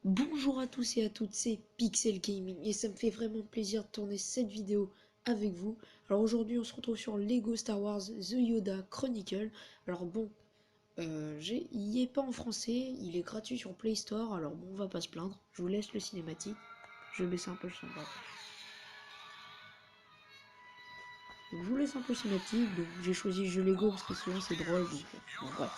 Bonjour à tous et à toutes, c'est Pixel Gaming et ça me fait vraiment plaisir de tourner cette vidéo avec vous. Alors aujourd'hui on se retrouve sur Lego Star Wars The Yoda Chronicle. Alors bon, il est pas en français, il est gratuit sur Play Store, alors bon on va pas se plaindre. Je vous laisse le cinématique, je vais baisser un peu le son. Donc je vous laisse un peu le cinématique, donc j'ai choisi jeu Lego parce que souvent c'est drôle, donc bon, bref.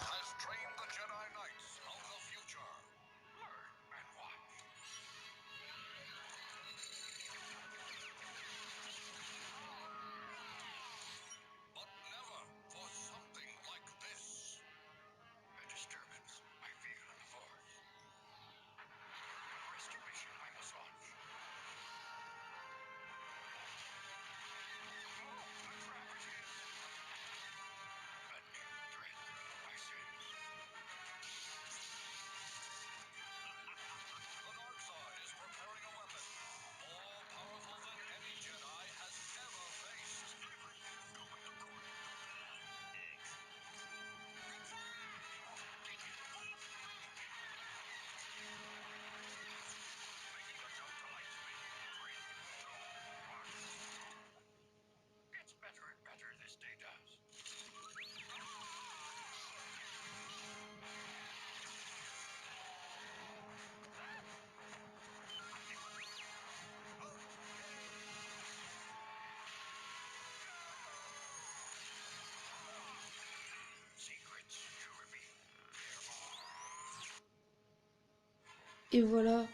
Et voilà,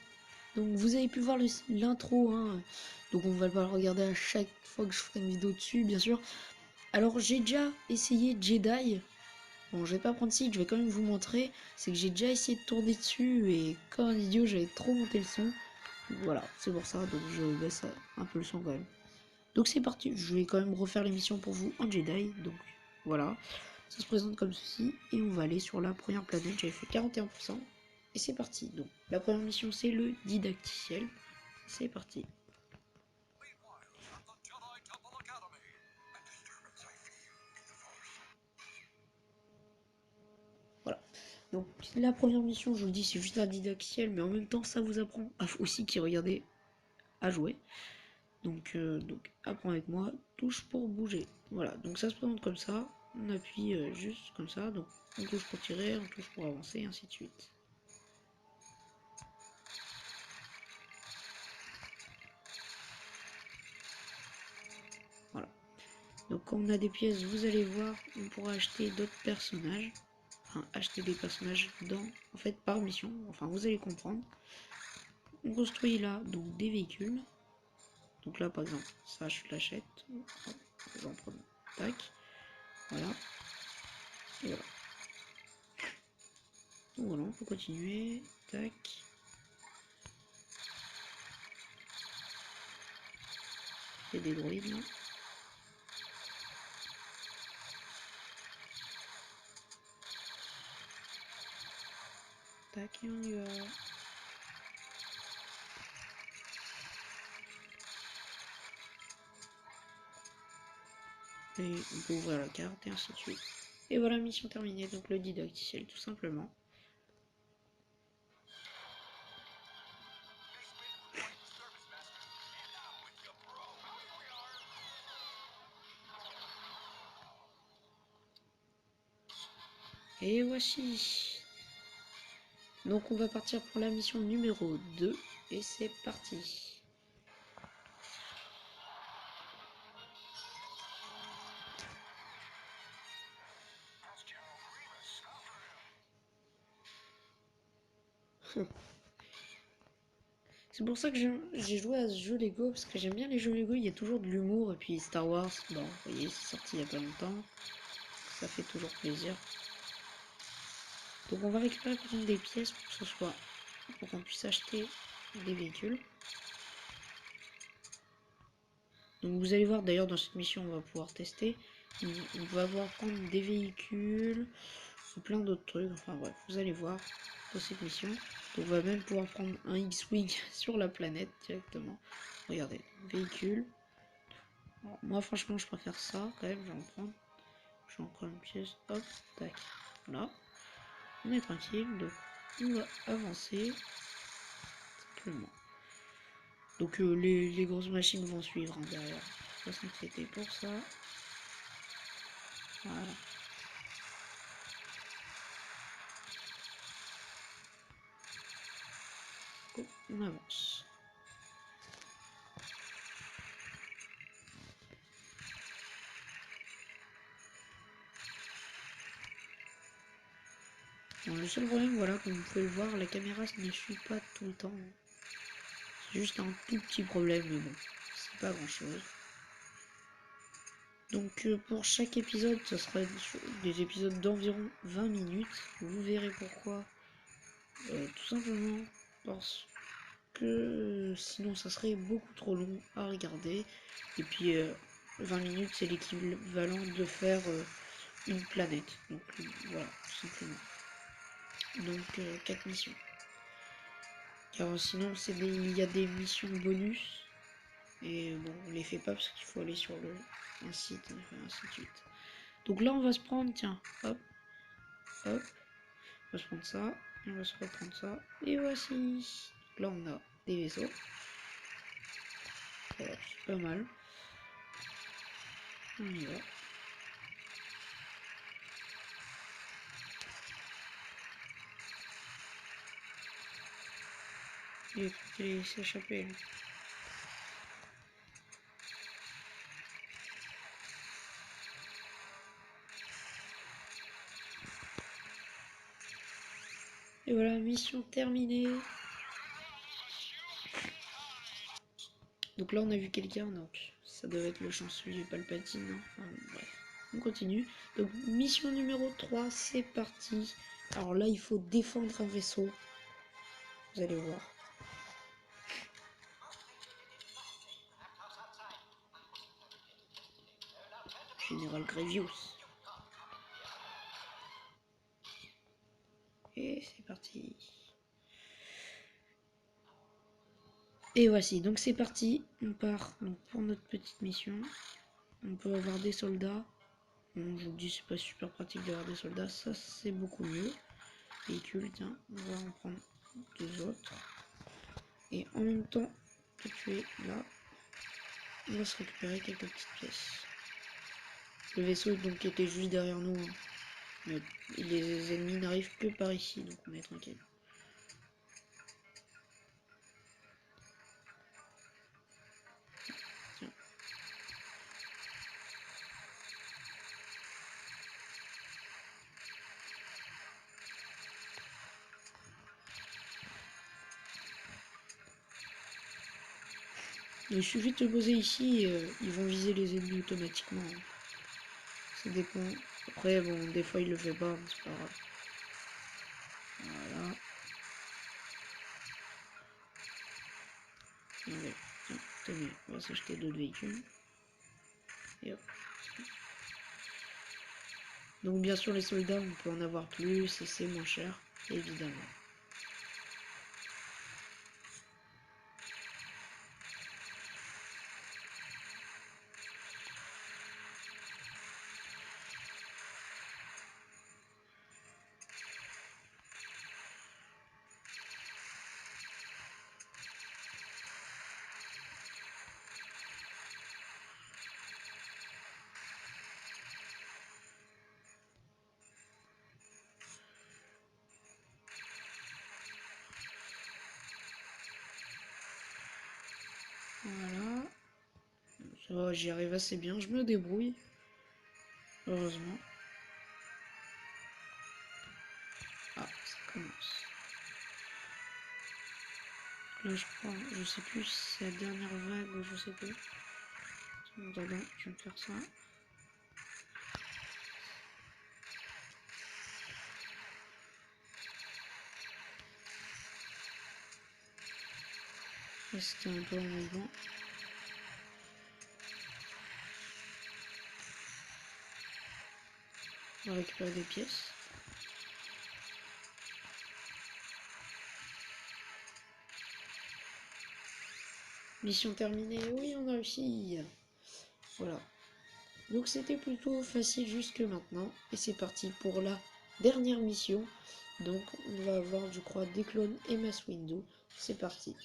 donc vous avez pu voir l'intro, hein. Donc on va pas le regarder à chaque fois que je ferai une vidéo dessus, bien sûr. Alors j'ai déjà essayé Jedi. Bon, je vais pas prendre site, je vais quand même vous montrer. C'est que j'ai déjà essayé de tourner dessus et comme un idiot, j'avais trop monté le son. Voilà, c'est pour ça, donc je baisse un peu le son quand même. Donc c'est parti, je vais quand même refaire l'émission pour vous en Jedi. Donc voilà, ça se présente comme ceci. Et on va aller sur la première planète, j'avais fait 41%. Et c'est parti. Donc la première mission c'est le didacticiel. C'est parti. Voilà. Donc la première mission, je vous le dis, c'est juste un didacticiel, mais en même temps ça vous apprend aussi qui regardez à jouer. Donc apprends avec moi, touche pour bouger. Voilà, donc ça se présente comme ça. On appuie juste comme ça. Donc on touche pour tirer, on touche pour avancer, et ainsi de suite. Voilà. Donc quand on a des pièces, vous allez voir, on pourra acheter d'autres personnages. Enfin, acheter des personnages en fait, par mission. Enfin, vous allez comprendre. On construit là, donc des véhicules. Donc là, par exemple, ça, je l'achète. J'en prends. Tac. Voilà. Et voilà. Donc voilà, on peut continuer. Tac. Il y a des droïdes là. Tac, et on y va. Et on peut ouvrir la carte et ainsi de suite. Et voilà, mission terminée, donc le didacticiel tout simplement. Et voici. Donc on va partir pour la mission numéro 2 et c'est parti. C'est pour ça que j'ai joué à ce jeu Lego, parce que j'aime bien les jeux Lego, il y a toujours de l'humour, et puis Star Wars, bon, vous voyez, c'est sorti il y a pas longtemps, ça fait toujours plaisir. Donc on va récupérer par exemple des pièces pour qu'on puisse acheter des véhicules. Donc vous allez voir d'ailleurs dans cette mission on va pouvoir tester. On va pouvoir prendre des véhicules, plein d'autres trucs, enfin bref, vous allez voir dans cette mission. Donc on va même pouvoir prendre un X-Wing sur la planète directement. Regardez, véhicule. Alors, moi franchement je préfère ça quand même, je vais en prendre. Je vais encore une pièce, hop, tac. Voilà. On est tranquille, donc on va avancer tranquillement. Donc les grosses machines vont suivre hein, derrière. Pas s'inquiéter pour ça. Voilà. Oh, on avance. Bon, le seul problème, voilà, comme vous pouvez le voir, la caméra ne suit pas tout le temps. C'est juste un tout petit problème, mais bon, c'est pas grand chose. Donc pour chaque épisode, ça sera des épisodes d'environ 20 minutes. Vous verrez pourquoi. Tout simplement parce que sinon ça serait beaucoup trop long à regarder. Et puis 20 minutes c'est l'équivalent de faire une planète. Donc voilà, tout simplement. Donc 4 missions. Car sinon il y a des missions bonus. Et bon, on les fait pas parce qu'il faut aller sur un site, ainsi de suite. Donc là on va se prendre, tiens, hop, hop, on va se prendre ça, et on va se reprendre ça, et voici. Donc là on a des vaisseaux. Voilà, c'est pas mal. On y va. Il s'est échappé. Et voilà, mission terminée. Donc là on a vu quelqu'un, donc ça devait être le chancelier Palpatine. Hein. Enfin, bref, on continue. Donc mission numéro 3, c'est parti. Alors là il faut défendre un vaisseau. Vous allez voir. Général Grievous. Et c'est parti. Et voici, donc c'est parti. On part donc, pour notre petite mission. On peut avoir des soldats. Bon, je vous dis, c'est pas super pratique d'avoir des soldats. Ça, c'est beaucoup mieux. Véhicule, tiens, on va en prendre deux autres. Et en même temps que tu es là, on va se récupérer quelques petites pièces. Le vaisseau donc était juste derrière nous. Hein. Mais les ennemis n'arrivent que par ici, donc on est tranquille. Tiens. Il suffit de te poser ici et ils vont viser les ennemis automatiquement. Hein. Ça dépend. Après, bon, des fois il le fait pas, mais c'est pas grave. Voilà. Allez, tiens, tenez, on va s'acheter d'autres véhicules. Et hop. Donc bien sûr les soldats, on peut en avoir plus et c'est moins cher, évidemment. Voilà. Ça va, j'y arrive assez bien, je me débrouille. Heureusement. Ah, ça commence. Là je crois, je sais plus si c'est la dernière vague ou je sais plus. Attends, je vais me faire ça. Là c'était un peu en mouvement. On va récupérer des pièces. Mission terminée, oui on a réussi. Voilà. Donc c'était plutôt facile jusque maintenant. Et c'est parti pour la dernière mission. Donc on va avoir, je crois, des clones et Mass Windu. C'est parti.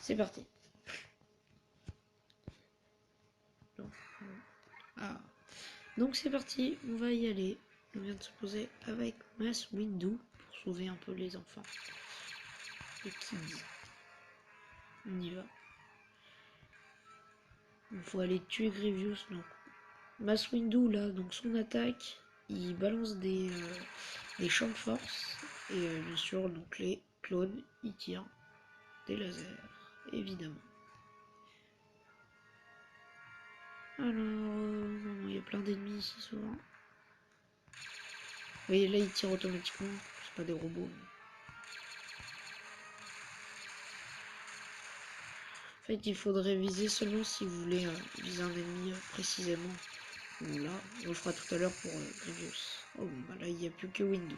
C'est parti. Ah. Donc c'est parti, on va y aller. On vient de se poser avec Mass Windu pour sauver un peu les enfants. Les kids. On y va. Il faut aller tuer Grievous. Donc Mass Windu là, donc son attaque, il balance des champs de force. Et bien sûr, donc les clones, ils tirent des lasers, évidemment. Alors, il y a plein d'ennemis ici souvent. Vous voyez, là, ils tirent automatiquement. C'est pas des robots. En fait, il faudrait viser seulement si vous voulez viser un ennemi précisément. Bon, là, on le fera tout à l'heure pour Grievous. Oh, bon, bah là, il n'y a plus que Windu.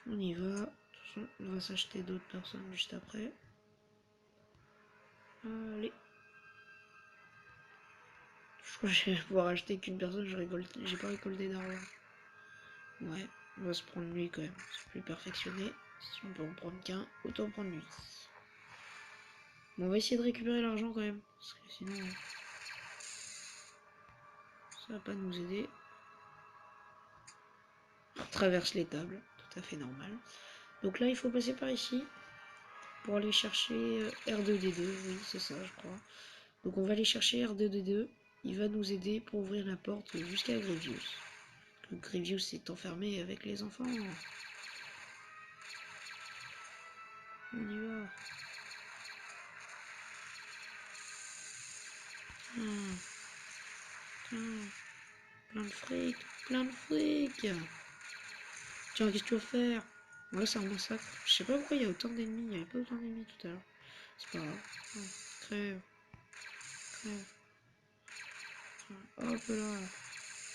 On y va. De toute façon, on va s'acheter d'autres personnes juste après. Allez. Je crois que je vais pouvoir acheter qu'une personne, j'ai pas récolté d'argent. Ouais, on va se prendre lui quand même. C'est plus perfectionné. Si on peut en prendre qu'un, autant prendre lui. Bon, on va essayer de récupérer l'argent quand même. Parce que sinon, ça va pas nous aider. On traverse les tables, tout à fait normal. Donc là, il faut passer par ici. Pour aller chercher R2D2, oui, c'est ça, je crois. Donc on va aller chercher R2D2. Il va nous aider pour ouvrir la porte jusqu'à Grievous. Donc Grievous est enfermé avec les enfants. On y va. Tiens, tiens. Plein de fric, plein de fric. Tiens, qu'est-ce que tu vas faire? Ouais, c'est un massacre. Je sais pas pourquoi il y a autant d'ennemis. Il n'y avait pas autant d'ennemis tout à l'heure. C'est pas grave. Ouais. Crève. Crève. Tiens, hop là.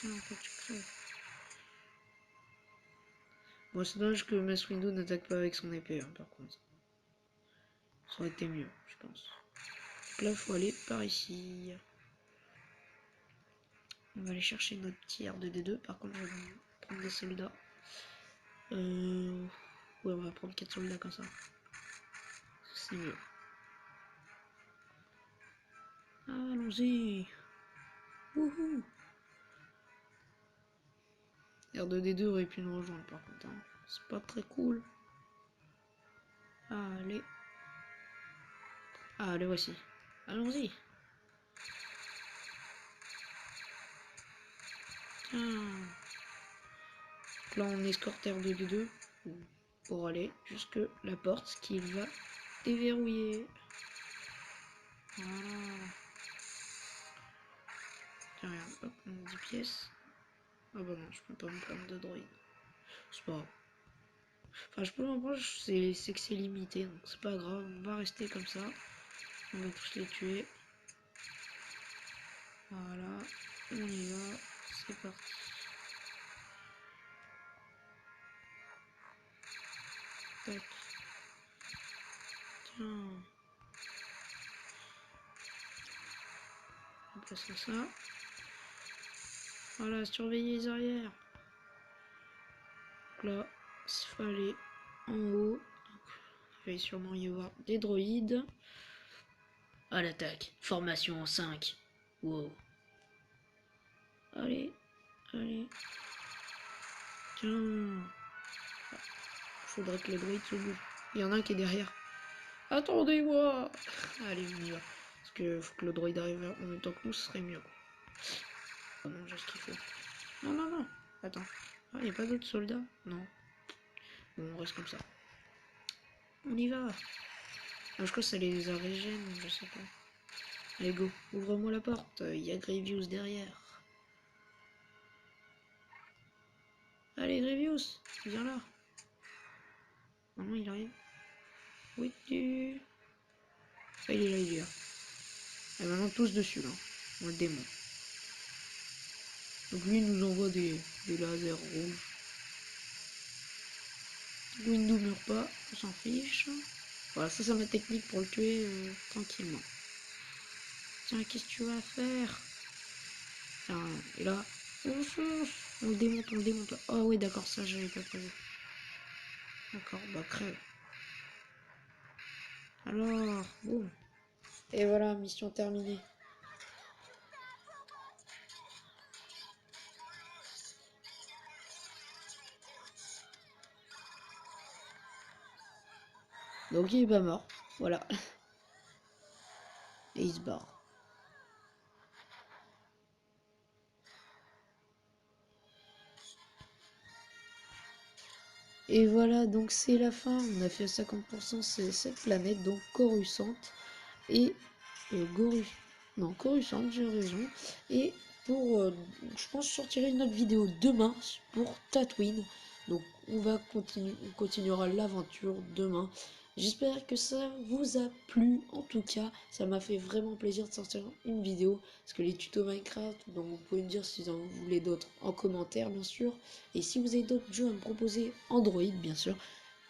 Tiens, faut que tu crèves. Bon, c'est dommage que Mass Windu n'attaque pas avec son épée, hein, par contre. Ça aurait été mieux, je pense. Donc là, il faut aller par ici. On va aller chercher notre petit R2D2. Par contre, je vais prendre des soldats. Ouais, on va prendre 4 soldats comme ça. C'est mieux. Allons-y. Wouhou. R2D2 aurait pu nous rejoindre par contre. Hein. C'est pas très cool. Allez. Ah, les voici. Allons-y. Tiens. Donc là, on escorte R2D2 pour aller jusque la porte qu'il va déverrouiller. Voilà. Tiens, regarde, hop, 10 pièces. Ah bah non, je peux pas me prendre de droïde. C'est pas grave. Enfin, je peux m'en prendre, c'est que c'est limité, donc c'est pas grave. On va rester comme ça. On va tous les tuer. Voilà, on y va. C'est parti. Tac. Tiens. On va placer ça. Voilà, surveiller les arrières. Donc là, il faut aller en haut. Donc, il va sûrement y avoir des droïdes. À l'attaque. Formation en 5. Wow. Allez, allez. Tiens. Faudrait que le droïde se bouge. Il y en a un qui est derrière. Attendez-moi. Allez, on y va. Parce que faut que le droïde arrive en même temps que nous, ce serait mieux. Oh non, j'ai ce qu'il faut. Non, non, non. Attends. Ah, y a pas d'autres soldats? Non. Bon, on reste comme ça. On y va. Ah, je crois que ça les a régène, je sais pas. Allez, go. Ouvre-moi la porte. Il y a Grievous derrière. Allez, Grievous. Viens là. Non, il arrive. Oui, tu. Ça, il est là. Et maintenant, tous dessus, là. On le démon. Donc lui, il nous envoie des lasers rouges. Windu meurt pas, on s'en fiche. Voilà, ça c'est ma technique pour le tuer tranquillement. Tiens, qu'est-ce que tu vas faire? Tiens, et là, on fonce, on le démonte là. Oh oui, d'accord, ça j'avais pas prévu. D'accord, bah crève. Alors, boum. Et voilà, mission terminée. Donc il est pas mort, voilà. Et il se barre. Et voilà, donc c'est la fin. On a fait à 50% cette planète, donc Coruscant. Et Gorus. Non, Coruscant, j'ai raison. Et pour. Je pense que je sortirai une autre vidéo demain pour Tatooine. Donc on continuera l'aventure demain. J'espère que ça vous a plu. En tout cas, ça m'a fait vraiment plaisir de sortir une vidéo. Parce que les tutos Minecraft, donc vous pouvez me dire si vous en voulez d'autres en commentaire, bien sûr. Et si vous avez d'autres jeux à me proposer, Android, bien sûr,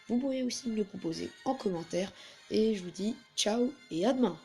vous pouvez aussi me le proposer en commentaire. Et je vous dis ciao et à demain.